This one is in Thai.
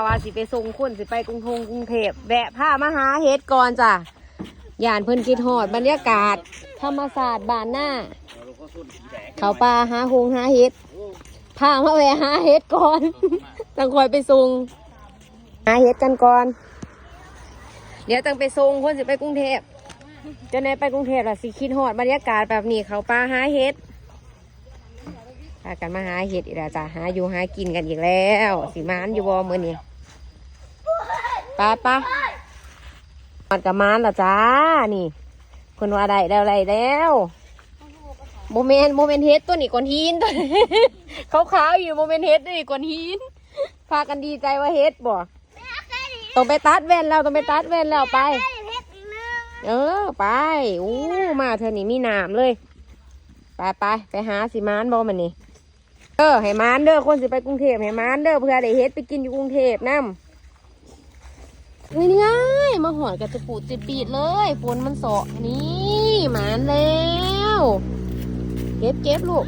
ว่าสิไปส่งคนสิไปกรุงเทพแวะพามาหาเฮ็ดก่อนจ้ะย่านเพิ่นคิดฮอดบรรยากาศธรรมศาสตร์บ้านหน้าเขาป่าหาเฮ็ดพามาแวะหาเฮ็ดก่อนต้องคอยไปส่งหาเฮ็ดกันก่อนเดี๋ยวต้องไปส่งคนสิไปกรุงเทพจะในไปกรุงเทพล่ะสิคิดฮอดบรรยากาศแบบนี้เขาป่าหาเฮ็ดพากันมาหาเฮ็ดอีกแล้วจ้ะหาอยู่หากินกันอีกแล้วสิมานอยู่บ่มื้อนี้ป้ามันกับมานล่ะจ้านี่คนว่าได้แล้วโมเมนต์เฮ็ดตัวนี้ก้อนหินตัวขาวๆอยู่โมเมนต์เฮ็ดนี่ก้อนหินพากันดีใจว่าเฮ็ดบ่ต้องไปตัดแว่นแล้วไปไปอู้มาเธอนี่มีน้ำเลยไปหาสิมานบ่มันนี่ให้มานเด้อคนสิไปกรุงเทพให้มานเด้อเพื่อได้เฮ็ดไปกินอยู่กรุงเทพน้ำนี่ไงมาหอดกับจะปูดจะปีดเลยฝนมันเสาะนี่มานแล้วเก็บลูก